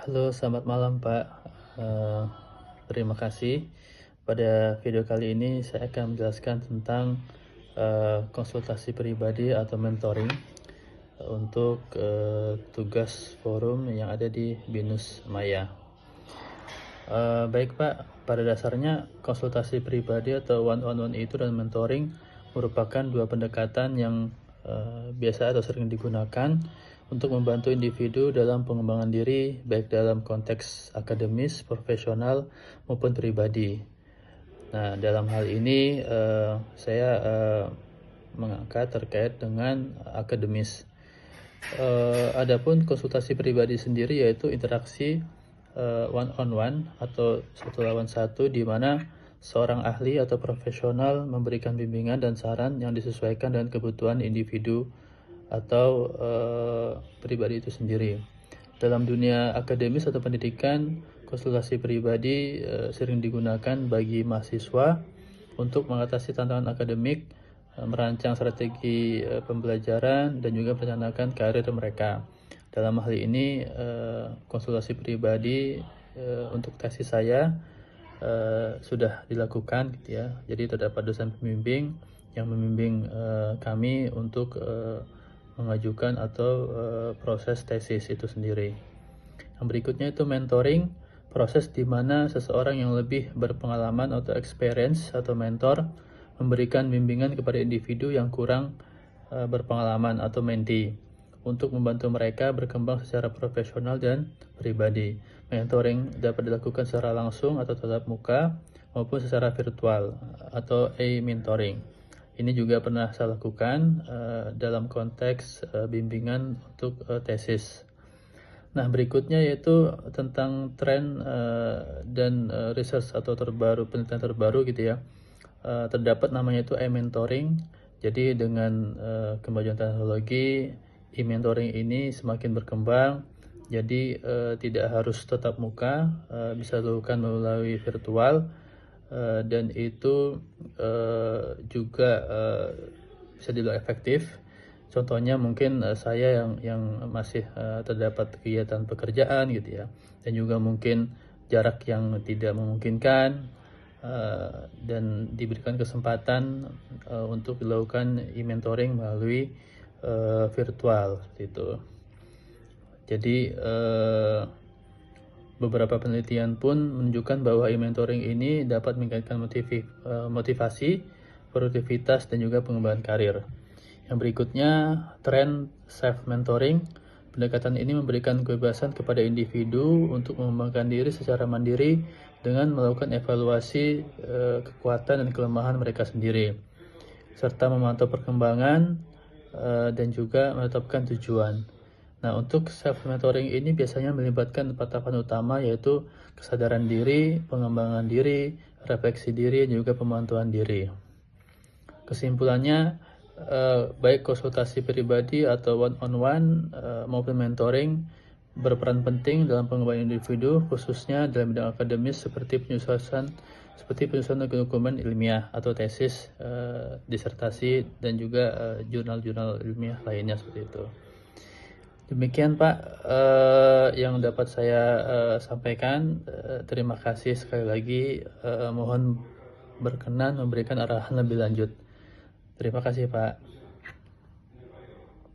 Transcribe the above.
Halo, selamat malam Pak. Eh, Terima kasih. Pada video kali ini saya akan menjelaskan tentang konsultasi pribadi atau mentoring untuk tugas forum yang ada di Binus Maya. Baik Pak, pada dasarnya konsultasi pribadi atau one-on-one itu dan mentoring merupakan dua pendekatan yang biasa atau sering digunakan untuk membantu individu dalam pengembangan diri, baik dalam konteks akademis, profesional, maupun pribadi. Nah, dalam hal ini saya mengangkat terkait dengan akademis. Adapun konsultasi pribadi sendiri yaitu interaksi one on one atau satu lawan satu, di mana seorang ahli atau profesional memberikan bimbingan dan saran yang disesuaikan dengan kebutuhan individu atau pribadi itu sendiri. Dalam dunia akademis atau pendidikan, konsultasi pribadi sering digunakan bagi mahasiswa untuk mengatasi tantangan akademik, merancang strategi pembelajaran, dan juga merencanakan karir mereka. Dalam hal ini, konsultasi pribadi untuk tesis saya sudah dilakukan, gitu ya. Jadi terdapat dosen pembimbing yang membimbing kami untuk mengajukan atau proses tesis itu sendiri. Yang berikutnya itu mentoring, proses di mana seseorang yang lebih berpengalaman atau experience atau mentor memberikan bimbingan kepada individu yang kurang berpengalaman atau mentee untuk membantu mereka berkembang secara profesional dan pribadi. Mentoring dapat dilakukan secara langsung atau tatap muka maupun secara virtual atau e-mentoring. Ini juga pernah saya lakukan dalam konteks bimbingan untuk tesis. Nah, berikutnya yaitu tentang tren dan research atau penelitian terbaru gitu ya. Terdapat namanya itu e-mentoring. Jadi dengan kemajuan teknologi, e-mentoring ini semakin berkembang. Jadi tidak harus tatap muka, bisa dilakukan melalui virtual. Dan itu juga bisa dibilang efektif. Contohnya mungkin saya yang masih terdapat kegiatan pekerjaan gitu ya, dan juga mungkin jarak yang tidak memungkinkan, dan diberikan kesempatan untuk dilakukan e-mentoring melalui virtual gitu. Jadi beberapa penelitian pun menunjukkan bahwa e-mentoring ini dapat meningkatkan motivasi, produktivitas, dan juga pengembangan karir. Yang berikutnya, tren self-mentoring. Pendekatan ini memberikan kebebasan kepada individu untuk mengembangkan diri secara mandiri dengan melakukan evaluasi kekuatan dan kelemahan mereka sendiri, serta memantau perkembangan dan juga menetapkan tujuan. Nah, untuk self-mentoring ini biasanya melibatkan 4 tahapan utama, yaitu kesadaran diri, pengembangan diri, refleksi diri, dan juga pemantauan diri. Kesimpulannya, baik konsultasi pribadi atau one-on-one maupun mentoring berperan penting dalam pengembangan individu, khususnya dalam bidang akademis seperti penyusunan dokumen ilmiah atau tesis, disertasi, dan juga jurnal-jurnal ilmiah lainnya seperti itu. Demikian Pak yang dapat saya sampaikan. Terima kasih sekali lagi. Mohon berkenan memberikan arahan lebih lanjut. Terima kasih Pak.